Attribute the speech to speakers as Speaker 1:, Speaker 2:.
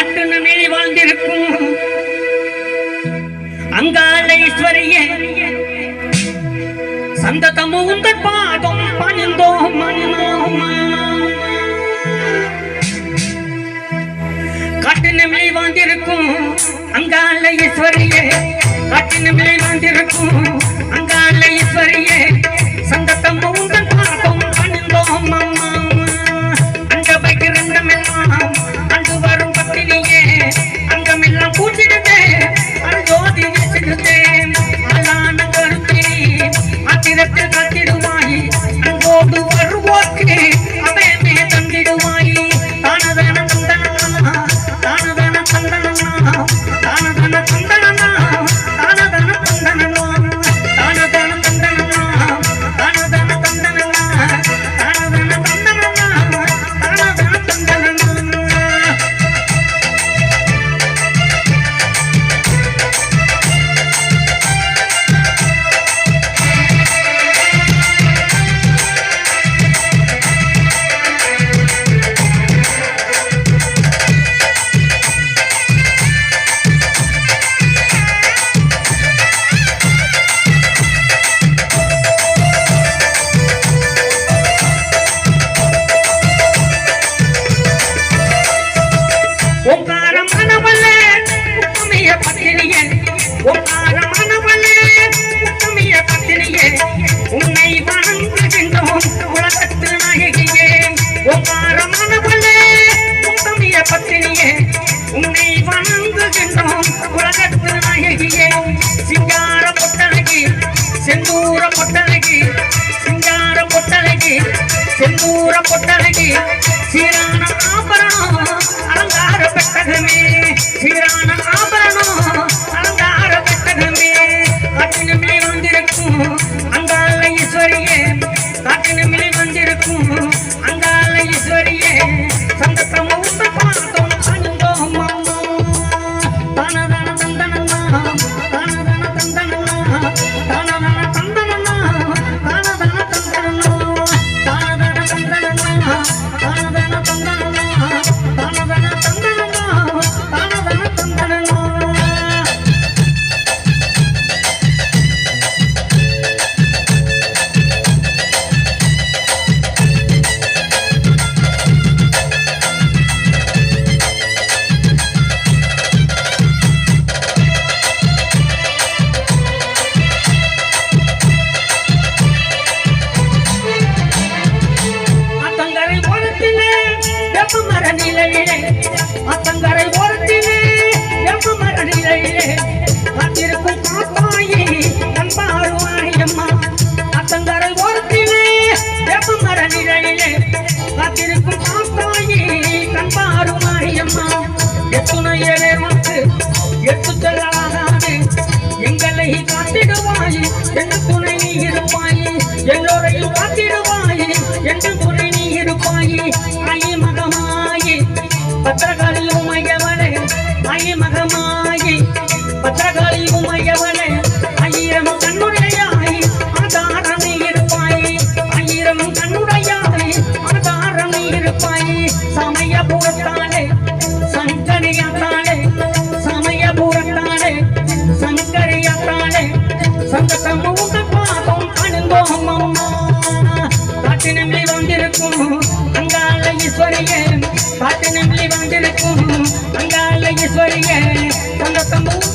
Speaker 1: காட்டு மேலே வாழ்ந்திருக்கும் அங்காள ஈஸ்வரியே சந்ததமும் உங்கள் பாதம் பணிந்தோம் காட்டின மேலே வாழ்ந்திருக்கும் அங்காள ஈஸ்வரியே காட்டின மேலே வாழ்ந்திருக்கும் அங்காள ஈஸ்வரியே சந்ததமும் உங்கள் பாதம் பணிந்தோம் அங்க பகிரண்டமெல்லாம் அங்கு வரும் பத்தினியே அங்கமெல்லாம் பூச்சிடுதே அருஜோதி வீசுதே ஆளான கருத்தே ஆத்திரத்தில் காத்திடுவாய் அங்கோடு வருவோர்க்கு அபயமே தந்திடுவாய் தானதன தந்தனா தானதன தந்தனா தானதன தந்தனா தானதன தந்தனா தானதன தந்தனா தானதன தந்தனா தானதன தந்தனா தானதன தந்தனா ஓங்காரமானவளே உத்தமிய பத்தினியே ஓங்காரமானவளே உத்தமிய பத்தினியே உன்னை வணங்குகின்றோம் உலகத்து நாயகியே ஓங்காரமானவளே உத்தமிய பத்தினியே உன்னை வணங்குகின்றோம் உலகத்து நாயகியே சிங்கார பொட்டழகி செந்தூர பொட்டழகி சிங்கார பொட்டழகி செந்தூர பொட்டழகி சீரான ஆபரணம் அலங்கார பெட்டகமே சீரான ஆபரணம் அலங்கார பெட்டகமே காட்டினமே வந்திருக்கும் அங்காள ஈஸ்வரியே காட்டினமே வந்திருக்கும் அங்காள ஈஸ்வரியே சந்தத்தமும் பார்த்தோம் அனுந்தோம் தானதன தந்தனா தானதன தந்தனா தானதன தந்தனா தானதன தந்தனா தானதன தந்தனா தானதன தந்தனா தானதன தந்தனா தானதன தந்தனா அத்தங்கரை ஓரத்திலே வெப்பமர நிலையிலே அத்தங்கரை ஓரத்திலே வெப்பமர நிலையிலே காத்திருக்கும் காத்தாயி கண்பாருவாயம்மா அத்தங்கரை ஓரத்திலே வெப்பமர நிலையிலே காத்திருக்கும் காத்தாயி கண்பாருவாயம்மா எத்துணையரே வந்து எட்டு செல்லாதானே எங்களை காத்திடுவாய் என்று துணை நீ இருப்பாய் எல்லோரையும் காத்திடுவாய் என்று துணை நீ இருப்பாய் ஆயி மகமாயி பத்திரகாளி உமையவளே ஆயி மகமாயி பத்திரகாளி உமையவளே ஆயிரம் கண்ணுடையாய் ஆதாரம் நீ இருப்பாய் ஆயிரம் கண்ணுடையாய் ஆதாரம் நீ இருப்பாய் சமயபுரத்தாளே சங்கரியாத்தாளே சமயபுரத்தாளே சங்கரியாத்தாளே சந்ததமும் பாதம் அணுந்தோம் அம்மா காட்டினமே வந்திருக்கும் அங்காள ஈஸ்வரியே காட்டினமே வந்திருக்கும் அங்காள ஈஸ்வரியே சந்ததமும்